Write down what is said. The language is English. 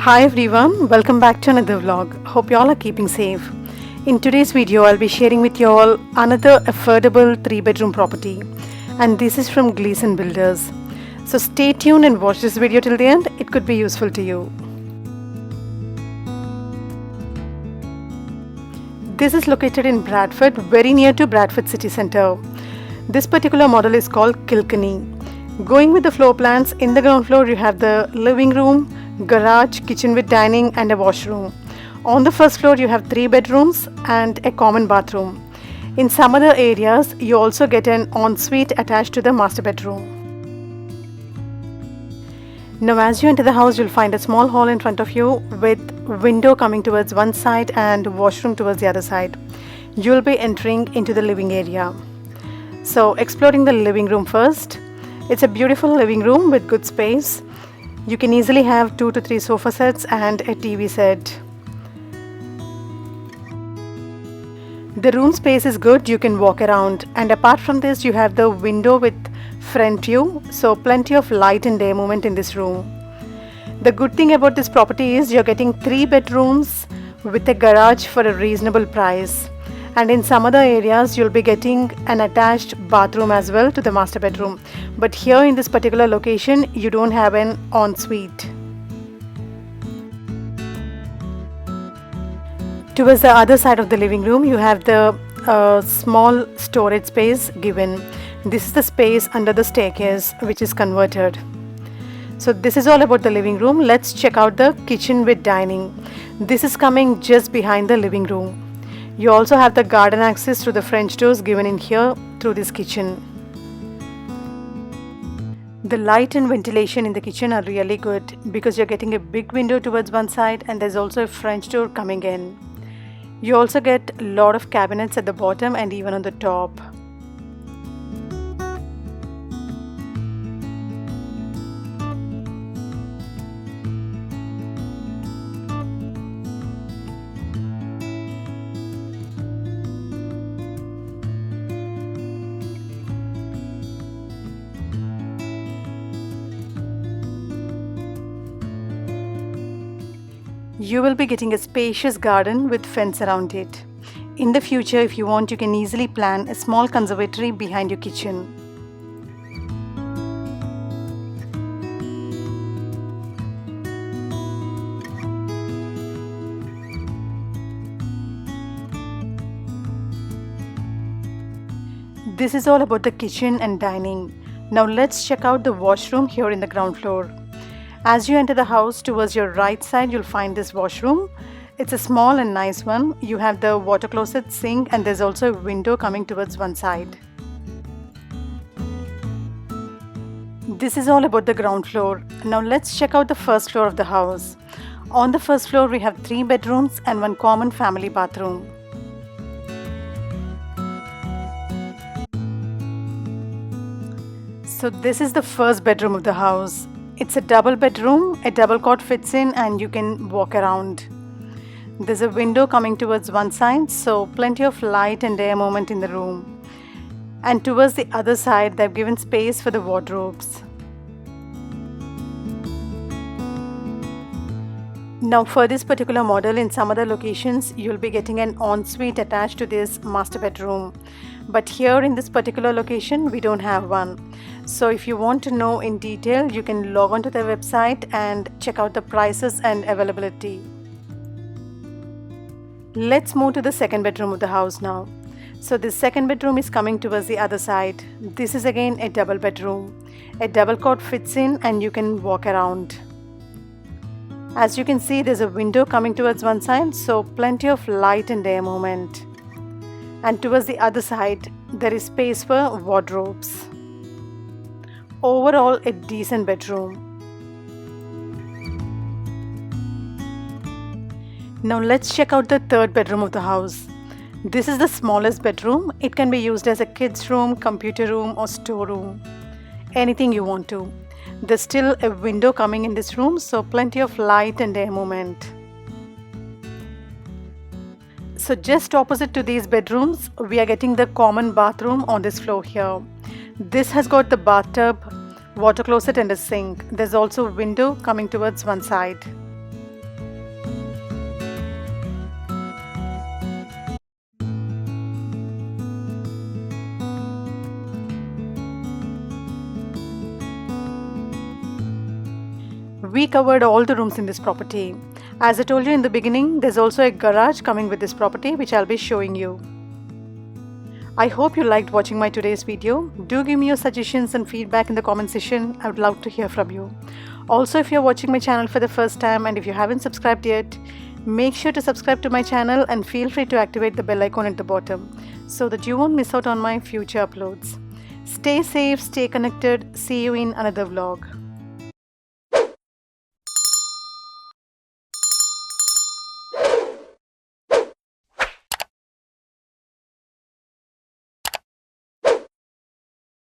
Hi everyone, welcome back to another vlog. Hope you all are keeping safe. In today's video, I'll be sharing with you all another affordable 3-bedroom property, and this is from Gleeson Builders. So stay tuned and watch this video till the end. It could be useful to you. This is located in Bradford, very near to Bradford city centre. This particular model is called Kilkeny. Going with the floor plans, in the ground floor you have the living room, garage, kitchen with dining and a washroom. On the first floor you have 3 bedrooms and a common bathroom. In some other areas you also get an ensuite attached to the master bedroom. Now as you enter the house, you'll find a small hall in front of you with window coming towards one side and washroom towards the other side. You'll be entering into the living area. So exploring the living room first. It's a beautiful living room with good space. You can easily have 2 to 3 sofa sets and a TV set. The room space is good, you can walk around, and apart from this you have the window with front view, so plenty of light and air movement in this room. The good thing about this property is you're getting 3 bedrooms with a garage for a reasonable price. And in some other areas you'll be getting an attached bathroom as well to the master bedroom, but here in this particular location you don't have an ensuite. Towards the other side of the living room you have the small storage space given. This is the space under the staircase which is converted. So this is all about the living room. Let's check out the kitchen with dining. This is coming just behind the living room. You also have the garden access through the French doors given in here through this kitchen. The light and ventilation in the kitchen are really good because you're getting a big window towards one side and there's also a French door coming in. You also get a lot of cabinets at the bottom and even on the top. You will be getting a spacious garden with fence around it. In the future, if you want, you can easily plan a small conservatory behind your kitchen. This is all about the kitchen and dining. Now let's check out the washroom here in the ground floor. As you enter the house, towards your right side you'll find this washroom. It's a small and nice one. You have the water closet, sink, and there's also a window coming towards one side. This is all about the ground floor. Now let's check out the first floor of the house. On the first floor we have 3 bedrooms and 1 common family bathroom. So this is the first bedroom of the house. It's a double bedroom, a double cot fits in and you can walk around. There's a window coming towards one side, so plenty of light and air movement in the room. And towards the other side they've given space for the wardrobes. Now for this particular model, in some other locations you'll be getting an ensuite attached to this master bedroom. But here in this particular location we don't have one. So if you want to know in detail, you can log on to their website and check out the prices and availability. Let's move to the second bedroom of the house now. So this second bedroom is coming towards the other side. This is again a double bedroom. A double cot fits in and you can walk around. As you can see, there's a window coming towards one side, so plenty of light and air movement. And towards the other side there is space for wardrobes. Overall, a decent bedroom. Now let's check out the third bedroom of the house. This is the smallest bedroom. It can be used as a kids room, computer room or storeroom. Anything you want to. There's still a window coming in this room, so plenty of light and air movement. So just opposite to these bedrooms, we are getting the common bathroom on this floor here. This has got the bathtub, water closet and a sink. There's also a window coming towards one side. We covered all the rooms in this property. As I told you in the beginning, there's also a garage coming with this property which I'll be showing you. I hope you liked watching my today's video. Do give me your suggestions and feedback in the comment section. I would love to hear from you. Also, if you're watching my channel for the first time and if you haven't subscribed yet, make sure to subscribe to my channel and feel free to activate the bell icon at the bottom so that you won't miss out on my future uploads. Stay safe, stay connected. See you in another vlog.